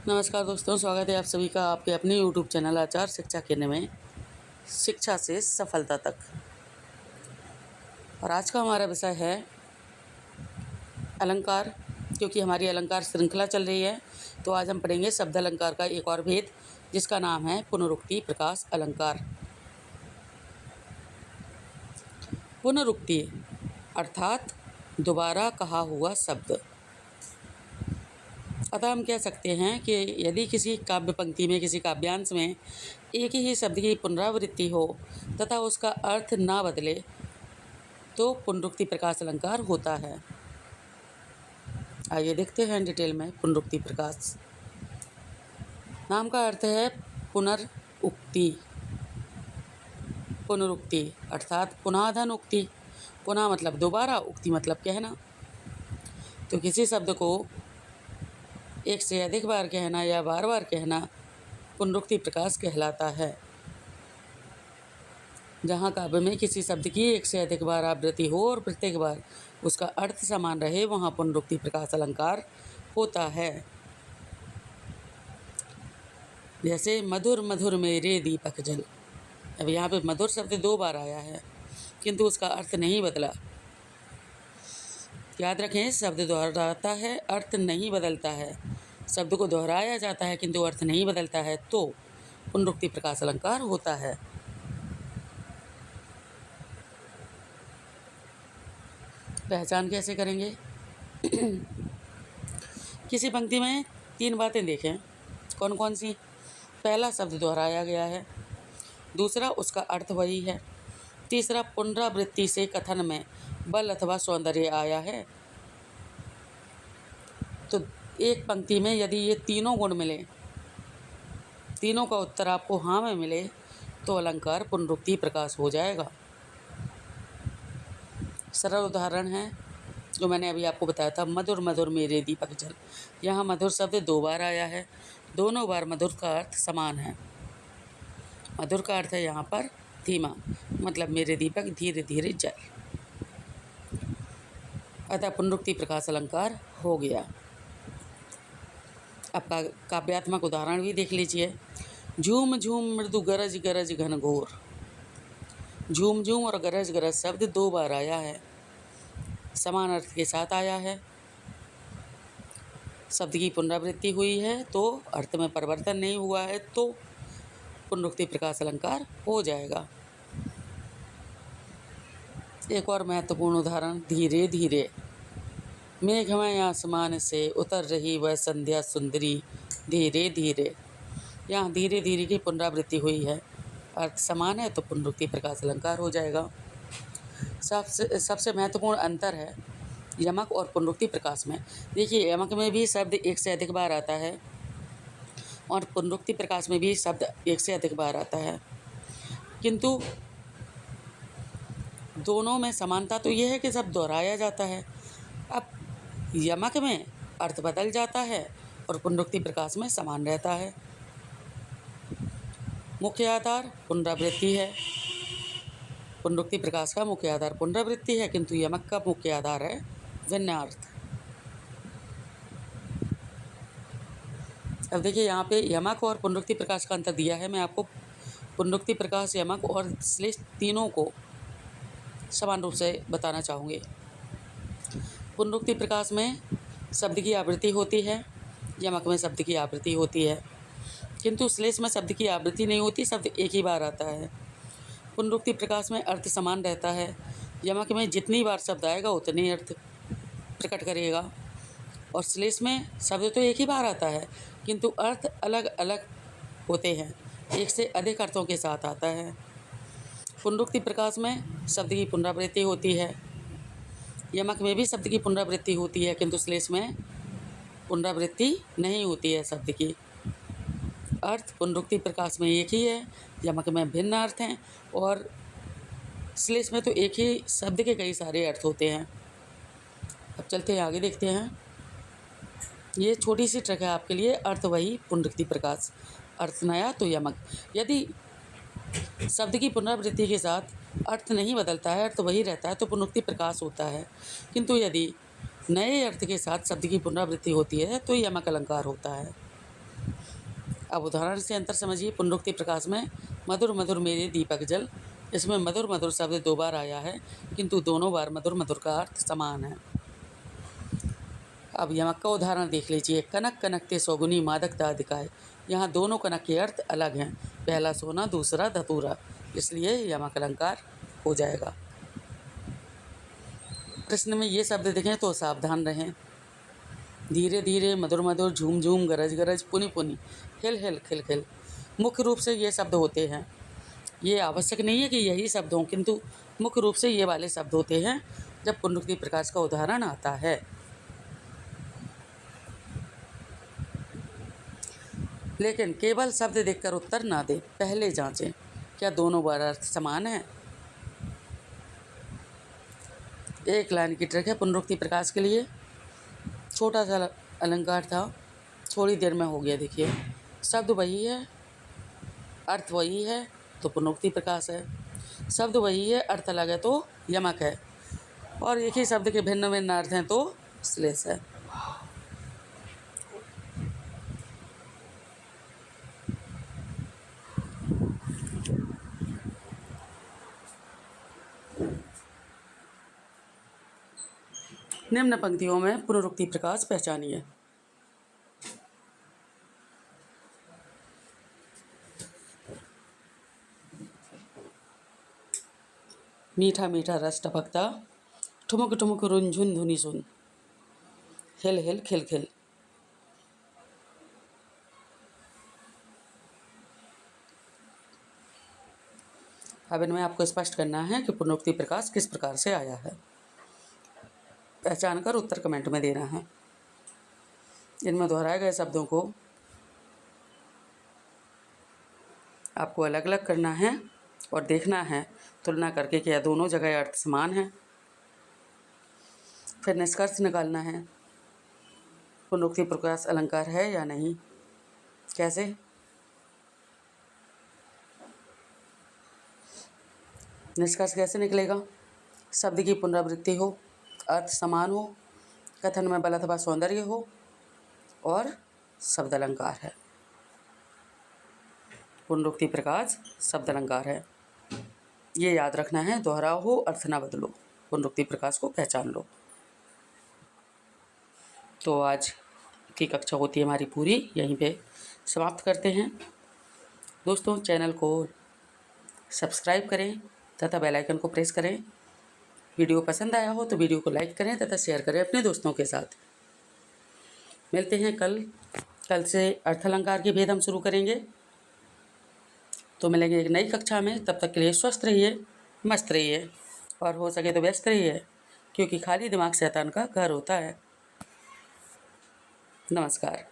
नमस्कार दोस्तों, स्वागत है आप सभी का आपके अपने YouTube चैनल आचार शिक्षा केंद्र में शिक्षा से सफलता तक। और आज का हमारा विषय है अलंकार। क्योंकि हमारी अलंकार श्रृंखला चल रही है, तो आज हम पढ़ेंगे शब्द अलंकार का एक और भेद, जिसका नाम है पुनरुक्ति प्रकाश अलंकार। पुनरुक्ति अर्थात दोबारा कहा हुआ शब्द। अतः हम कह सकते हैं कि यदि किसी काव्य पंक्ति में, किसी काव्यांश में एक ही शब्द की पुनरावृत्ति हो तथा उसका अर्थ ना बदले, तो पुनरुक्ति प्रकाश अलंकार होता है। आइए देखते हैं डिटेल में। पुनरुक्ति प्रकाश नाम का अर्थ है पुनरुक्ति। पुनरुक्ति अर्थात पुनःधन उक्ति। पुनः मतलब दोबारा, उक्ति मतलब कहना। तो किसी शब्द को एक से अधिक बार कहना या बार बार कहना पुनरुक्ति प्रकाश कहलाता है। जहाँ काव्य में किसी शब्द की एक से अधिक बार आवृत्ति हो और प्रत्येक बार उसका अर्थ समान रहे, वहाँ पुनरुक्ति प्रकाश अलंकार होता है। जैसे मधुर मधुर मेरे दीपक जल। अब यहाँ पे मधुर शब्द 2 बार आया है, किंतु उसका अर्थ नहीं बदला। याद रखें, शब्द दोहराता है, अर्थ नहीं बदलता है। शब्द को दोहराया जाता है किंतु अर्थ नहीं बदलता है, तो पुनरुक्ति प्रकाश अलंकार होता है। पहचान कैसे करेंगे? किसी पंक्ति में 3 बातें देखें। कौन कौन सी? पहला, शब्द दोहराया गया है। दूसरा, उसका अर्थ वही है। तीसरा, पुनरावृत्ति से कथन में बल अथवा सौंदर्य आया है। तो एक पंक्ति में यदि ये तीनों गुण मिले, तीनों का उत्तर आपको हाँ में मिले, तो अलंकार पुनरुक्ति प्रकाश हो जाएगा। सरल उदाहरण है जो मैंने अभी आपको बताया था, मधुर मधुर मेरे दीपक जल। यहाँ मधुर शब्द 2 बार आया है। दोनों बार मधुर का अर्थ समान है। मधुर का अर्थ है यहाँ पर धीमा, मतलब मेरे दीपक धीरे धीरे जल। अतः पुनरुक्ति प्रकाश अलंकार हो गया। अब काव्यात्मक उदाहरण भी देख लीजिए। झूम झूम मृदु गरज गरज घनघोर। झूम झूम और गरज गरज शब्द 2 बार आया है, समान अर्थ के साथ आया है। शब्द की पुनरावृत्ति हुई है तो अर्थ में परिवर्तन नहीं हुआ है, तो पुनरुक्ति प्रकाश अलंकार हो जाएगा। एक और महत्वपूर्ण उदाहरण, धीरे धीरे। मेघमय आसमान से उतर रही वह संध्या सुंदरी धीरे धीरे। यहाँ धीरे धीरे की पुनरावृत्ति हुई है, अर्थ समान है, तो पुनरुक्ति प्रकाश अलंकार हो जाएगा। सबसे महत्वपूर्ण अंतर है यमक और पुनरुक्ति प्रकाश में। देखिए, यमक में भी शब्द एक से अधिक बार आता है और पुनरुक्ति प्रकाश में भी शब्द एक से अधिक बार आता है, किंतु दोनों में समानता तो यह है कि शब्द दोहराया जाता है। अब यमक में अर्थ बदल जाता है और पुनरुक्ति प्रकाश में समान रहता है। मुख्य आधार पुनरावृत्ति है। पुनरुक्ति प्रकाश का मुख्य आधार पुनरावृत्ति है, किंतु यमक का मुख्य आधार है भिन्नार्थ। अब देखिए, यहाँ पे यमक और पुनरुक्ति प्रकाश का अंतर दिया है। मैं आपको पुनरुक्ति प्रकाश, यमक और श्लेष तीनों को समान रूप से बताना चाहूँगी। पुनरुक्ति प्रकाश में शब्द की आवृत्ति होती है, यमक में शब्द की आवृत्ति होती है, किंतु श्लेष में शब्द की आवृत्ति नहीं होती, शब्द एक ही बार आता है। पुनरुक्ति प्रकाश में अर्थ समान रहता है, यमक में जितनी बार शब्द आएगा उतने अर्थ प्रकट करेगा, और श्लेष में शब्द तो एक ही बार आता है किंतु अर्थ अलग अलग होते हैं, एक से अधिक अर्थों के साथ आता है। पुनरुक्ति प्रकाश में शब्द की पुनरावृत्ति होती है, यमक में भी शब्द की पुनरावृत्ति होती है, किंतु श्लेष में पुनरावृत्ति नहीं होती है शब्द की। अर्थ पुनरुक्ति प्रकाश में एक ही है, यमक में भिन्न अर्थ हैं, और श्लेष में तो एक ही शब्द के कई सारे अर्थ होते हैं। अब चलते हैं आगे, देखते हैं। ये छोटी सी ट्रिक है आपके लिए। अर्थ वही, पुनरुक्ति प्रकाश। अर्थ नया तो यमक। यदि शब्द की पुनरावृत्ति के साथ अर्थ नहीं बदलता है, अर्थ वही रहता है, तो पुनरुक्ति प्रकाश होता है। किंतु यदि नए अर्थ के साथ शब्द की पुनरावृत्ति होती है तो यमक अलंकार होता है। अब उदाहरण से अंतर समझिए। पुनरुक्ति प्रकाश में मधुर मधुर मेरे दीपक जल, इसमें मधुर मधुर शब्द 2 बार आया है, किंतु दोनों बार मधुर मधुर का अर्थ समान है। अब यमक का उदाहरण देख लीजिए। कनक कनकते सौगुनी मादकता अधिकाय, यहाँ दोनों कनक के अर्थ अलग हैं, पहला सोना दूसरा धतूरा, इसलिए यमक अलंकार हो जाएगा। प्रश्न में ये शब्द दिखें तो सावधान रहें। धीरे धीरे, मधुर मधुर, झूम झूम, गरज गरज, पुनि पुनि, हिल हिल, खिल खिल, मुख्य रूप से ये शब्द होते हैं। ये आवश्यक नहीं है कि यही शब्द हों, किंतु मुख्य रूप से ये वाले शब्द होते हैं जब पुनरुक्ति प्रकाश का उदाहरण आता है। लेकिन केवल शब्द देखकर उत्तर ना दें, पहले जांचें क्या दोनों बार अर्थ समान है। एक लाइन की ट्रिक है पुनरुक्ति प्रकाश के लिए। छोटा सा अलंकार था, थोड़ी देर में हो गया। देखिए, शब्द वही है, अर्थ वही है, तो पुनरुक्ति प्रकाश है। शब्द वही है, अर्थ अलग है, तो यमक है। और एक ही शब्द के भिन्न भिन्न अर्थ हैं, तो श्लेष है। निम्न पंक्तियों में पुनरुक्ति प्रकाश पहचानिए। मीठा मीठा रस टपकता, ठुमुक ठुमुक रुंझुन धुनी सुन, हिल हिल खिल खिल। अब इनमें आपको स्पष्ट करना है कि पुनरुक्ति प्रकाश किस प्रकार से आया है। पहचान कर उत्तर कमेंट में देना है। इनमें दोहराए गए शब्दों को आपको अलग अलग करना है और देखना है, तुलना करके क्या दोनों जगह अर्थ समान है। फिर निष्कर्ष निकालना है, पुनरुक्ति प्रकाश अलंकार है या नहीं। कैसे? निष्कर्ष कैसे निकलेगा? शब्द की पुनरावृत्ति हो, अर्थ समान हो, कथन में बल अथवा सौंदर्य हो और शब्द अलंकार है। पुनरुक्ति प्रकाश शब्द अलंकार है, ये याद रखना है। दोहराओ हो, अर्थ ना बदलो, पुनरुक्ति प्रकाश को पहचान लो। तो आज की कक्षा होती है हमारी पूरी, यहीं पे समाप्त करते हैं। दोस्तों, चैनल को सब्सक्राइब करें तथा बेल आइकन को प्रेस करें। वीडियो पसंद आया हो तो वीडियो को लाइक करें तथा शेयर करें अपने दोस्तों के साथ। मिलते हैं कल से अर्थ अलंकार के भेद हम शुरू करेंगे। तो मिलेंगे एक नई कक्षा में। तब तक के लिए स्वस्थ रहिए, मस्त रहिए और हो सके तो व्यस्त रहिए, क्योंकि खाली दिमाग शैतान का घर होता है। नमस्कार।